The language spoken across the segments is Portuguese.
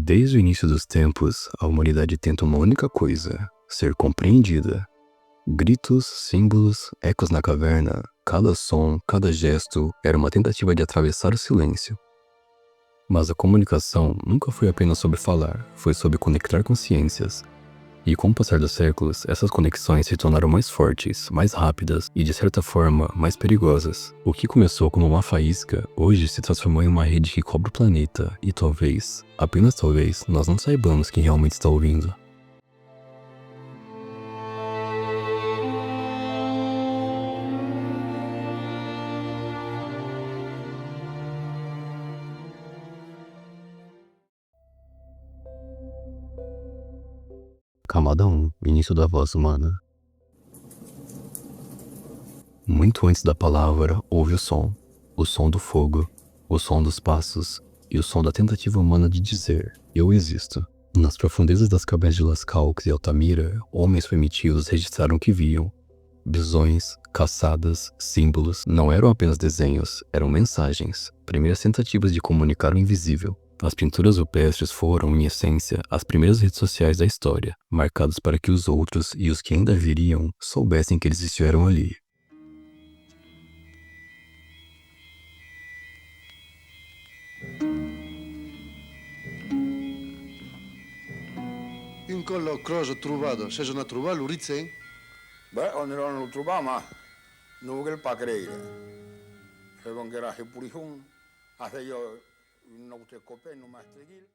Desde o início dos tempos, a humanidade tenta uma única coisa: ser compreendida. Gritos, símbolos, ecos na caverna, cada som, cada gesto era uma tentativa de atravessar o silêncio. Mas a comunicação nunca foi apenas sobre falar, foi sobre conectar consciências. E com o passar dos séculos, essas conexões se tornaram mais fortes, mais rápidas e, de certa forma, mais perigosas. O que começou como uma faísca, hoje se transformou em uma rede que cobre o planeta e talvez, apenas talvez, nós não saibamos quem realmente está ouvindo. Camada 1. Início da voz humana. Muito antes da palavra, houve o som do fogo, o som dos passos e o som da tentativa humana de dizer, eu existo. Nas profundezas das cavernas de Las Calcas e Altamira, homens primitivos registraram o que viam. Visões, caçadas, símbolos, não eram apenas desenhos, eram mensagens, primeiras tentativas de comunicar o invisível. As pinturas rupestres foram, em essência, as primeiras redes sociais da história, marcadas para que os outros e os que ainda viriam soubessem que eles estiveram ali. Un collo croce trovato, se non trovato l'urizzen? Beh, quando non lo trovavo, ma non vuole pa credere. Se con che era che puricun, hace io non te copé, non ma streghil.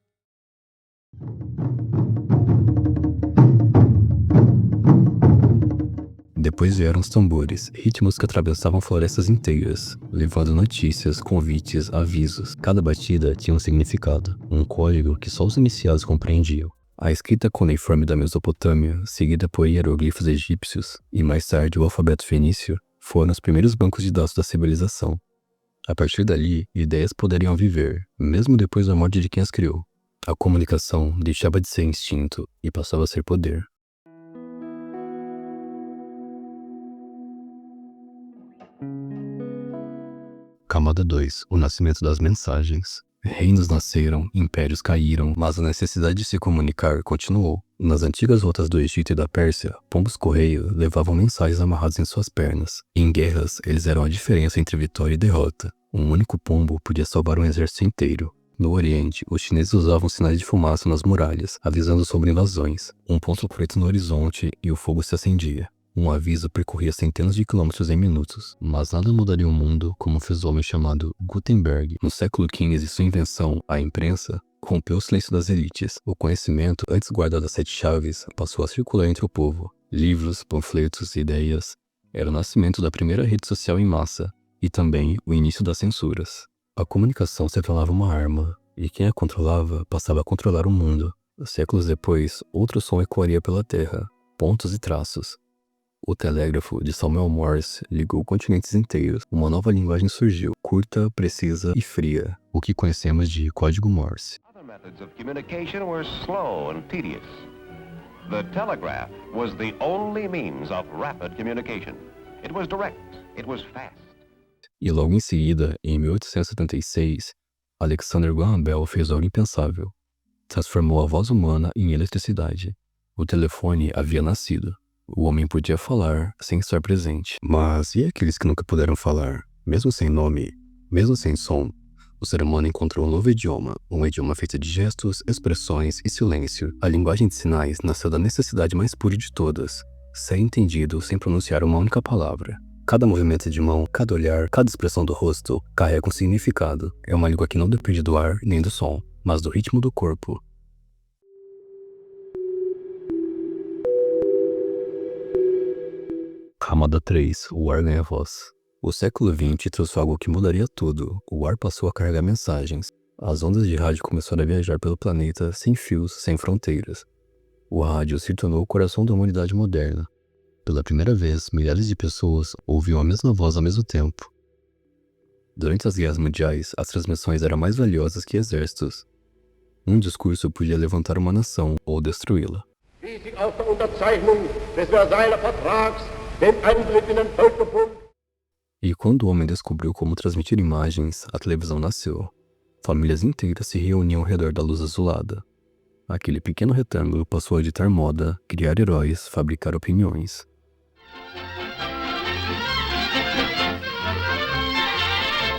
Depois vieram os tambores, ritmos que atravessavam florestas inteiras, levando notícias, convites, avisos. Cada batida tinha um significado, um código que só os iniciados compreendiam. A escrita cuneiforme da Mesopotâmia, seguida por hieroglifos egípcios e mais tarde o alfabeto fenício, foram os primeiros bancos de dados da civilização. A partir dali, ideias poderiam viver, mesmo depois da morte de quem as criou. A comunicação deixava de ser instinto e passava a ser poder. Camada 2. O nascimento das mensagens. Reinos nasceram, impérios caíram, mas a necessidade de se comunicar continuou. Nas antigas rotas do Egito e da Pérsia, pombos-correio levavam mensagens amarrados em suas pernas. Em guerras, eles eram a diferença entre vitória e derrota. Um único pombo podia salvar um exército inteiro. No Oriente, os chineses usavam sinais de fumaça nas muralhas, avisando sobre invasões. Um ponto preto no horizonte e o fogo se acendia. Um aviso percorria centenas de quilômetros em minutos, mas nada mudaria o mundo como fez o homem chamado Gutenberg. No século XV, sua invenção, a imprensa, rompeu o silêncio das elites. O conhecimento, antes guardado a 7 chaves, passou a circular entre o povo. Livros, panfletos, ideias. Era o nascimento da primeira rede social em massa, e também o início das censuras. A comunicação se tornava uma arma, e quem a controlava passava a controlar o mundo. Séculos depois, outro som ecoaria pela terra, pontos e traços. O telégrafo de Samuel Morse ligou continentes inteiros. Uma nova linguagem surgiu, curta, precisa e fria, o que conhecemos de código Morse. Other methods of communication were slow and tedious. The telegraph was the only means of rapid communication. It was direct, it was fast. E logo em seguida, em 1876, Alexander Graham Bell fez algo impensável. Transformou a voz humana em eletricidade. O telefone havia nascido. O homem podia falar sem estar presente. Mas e aqueles que nunca puderam falar? Mesmo sem nome, mesmo sem som, o ser humano encontrou um novo idioma, um idioma feito de gestos, expressões e silêncio. A linguagem de sinais nasceu da necessidade mais pura de todas: ser entendido sem pronunciar uma única palavra. Cada movimento de mão, cada olhar, cada expressão do rosto carrega um significado. É uma língua que não depende do ar nem do som, mas do ritmo do corpo. Camada 3. O ar ganha voz. O século XX trouxe algo que mudaria tudo. O ar passou a carregar mensagens. As ondas de rádio começaram a viajar pelo planeta sem fios, sem fronteiras. O rádio se tornou o coração da humanidade moderna. Pela primeira vez, milhares de pessoas ouviam a mesma voz ao mesmo tempo. Durante as guerras mundiais, as transmissões eram mais valiosas que exércitos. Um discurso podia levantar uma nação ou destruí-la. E quando o homem descobriu como transmitir imagens, a televisão nasceu. Famílias inteiras se reuniam ao redor da luz azulada. aquele pequeno retângulo passou a ditar moda, criar heróis, fabricar opiniões.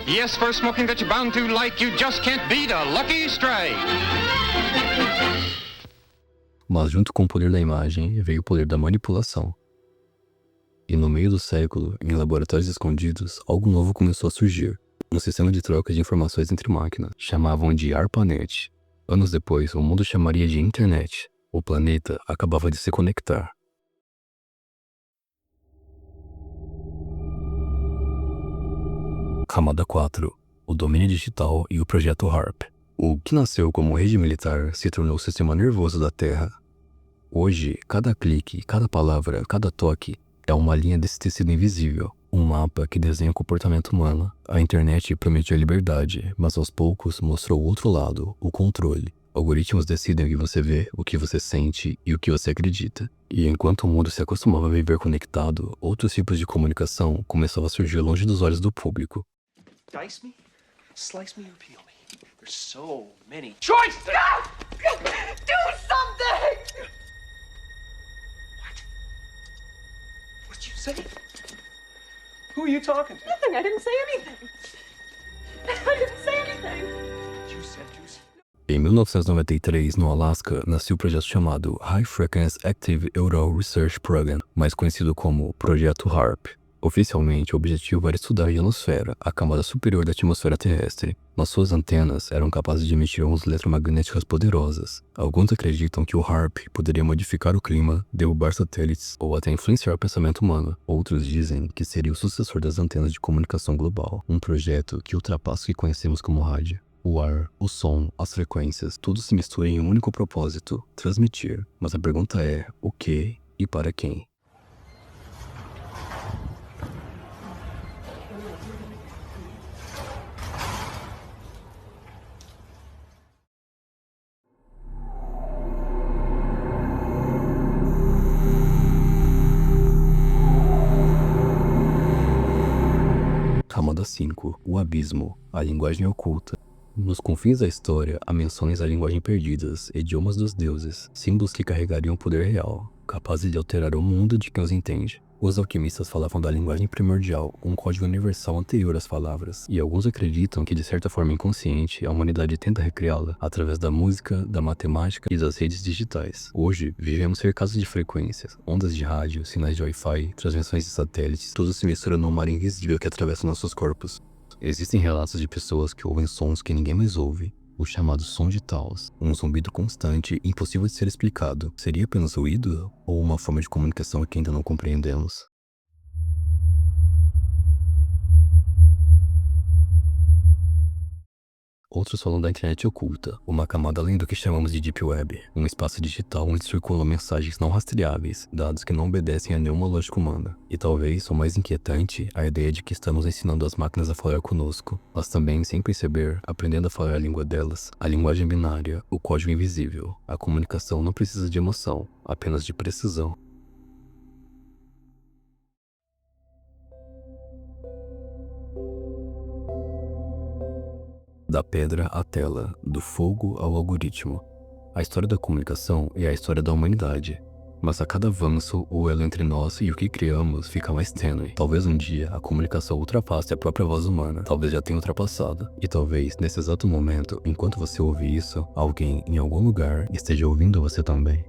Yes, for smoking that you're bound to like, you just can't beat a lucky strike. Mas junto com o poder da imagem, veio o poder da manipulação. E no meio do século, em laboratórios escondidos, algo novo começou a surgir. Um sistema de troca de informações entre máquinas. Chamavam de ARPANET. Anos depois, o mundo chamaria de Internet. O planeta acabava de se conectar. Camada 4. O domínio digital e o projeto HARP. O que nasceu como rede militar se tornou o sistema nervoso da Terra. Hoje, cada clique, cada palavra, cada toque é uma linha desse tecido invisível, um mapa que desenha o comportamento humano. A internet prometia liberdade, mas aos poucos mostrou o outro lado, o controle. Algoritmos decidem o que você vê, o que você sente e o que você acredita. E enquanto o mundo se acostumava a viver conectado, outros tipos de comunicação começavam a surgir longe dos olhos do público. Dice me, slice me, or peel me. There's so many choices! No! Do something! What did you say? Who are you talking to? Nothing, I didn't say anything. I didn't say anything. You said juicy. Em 1993, no Alasca, nasceu o projeto chamado High Frequency Active Auroral Research Program, mais conhecido como Projeto HARP. Oficialmente, o objetivo era estudar a ionosfera, a camada superior da atmosfera terrestre. Mas suas antenas eram capazes de emitir ondas eletromagnéticas poderosas. Alguns acreditam que o HARP poderia modificar o clima, derrubar satélites ou até influenciar o pensamento humano. Outros dizem que seria o sucessor das antenas de comunicação global, um projeto que ultrapassa o que conhecemos como rádio. O ar, o som, as frequências, tudo se mistura em um único propósito, transmitir. Mas a pergunta é, o que e para quem? Camada 5. O abismo. A linguagem oculta. Nos confins da história, há menções à linguagem perdidas, idiomas dos deuses, símbolos que carregariam poder real, capazes de alterar o mundo de quem os entende. Os alquimistas falavam da linguagem primordial, um código universal anterior às palavras, e alguns acreditam que de certa forma inconsciente, a humanidade tenta recriá-la através da música, da matemática e das redes digitais. Hoje, vivemos cercados de frequências, ondas de rádio, sinais de Wi-Fi, transmissões de satélites, tudo se mistura num mar invisível que atravessa nossos corpos. Existem relatos de pessoas que ouvem sons que ninguém mais ouve, o chamado som de Taos, um zumbido constante e impossível de ser explicado. Seria apenas ruído ou uma forma de comunicação que ainda não compreendemos? Outros falam da internet oculta, uma camada além do que chamamos de Deep Web, um espaço digital onde circulam mensagens não rastreáveis, dados que não obedecem a nenhuma lógica humana. E talvez, o mais inquietante, a ideia de que estamos ensinando as máquinas a falar conosco, mas também, sem perceber, aprendendo a falar a língua delas, a linguagem binária, o código invisível. A comunicação não precisa de emoção, apenas de precisão. Da pedra à tela, do fogo ao algoritmo. A história da comunicação é a história da humanidade. Mas a cada avanço, o elo entre nós e o que criamos fica mais tênue. Talvez um dia a comunicação ultrapasse a própria voz humana. Talvez já tenha ultrapassado. E talvez, nesse exato momento, enquanto você ouve isso, alguém em algum lugar esteja ouvindo você também.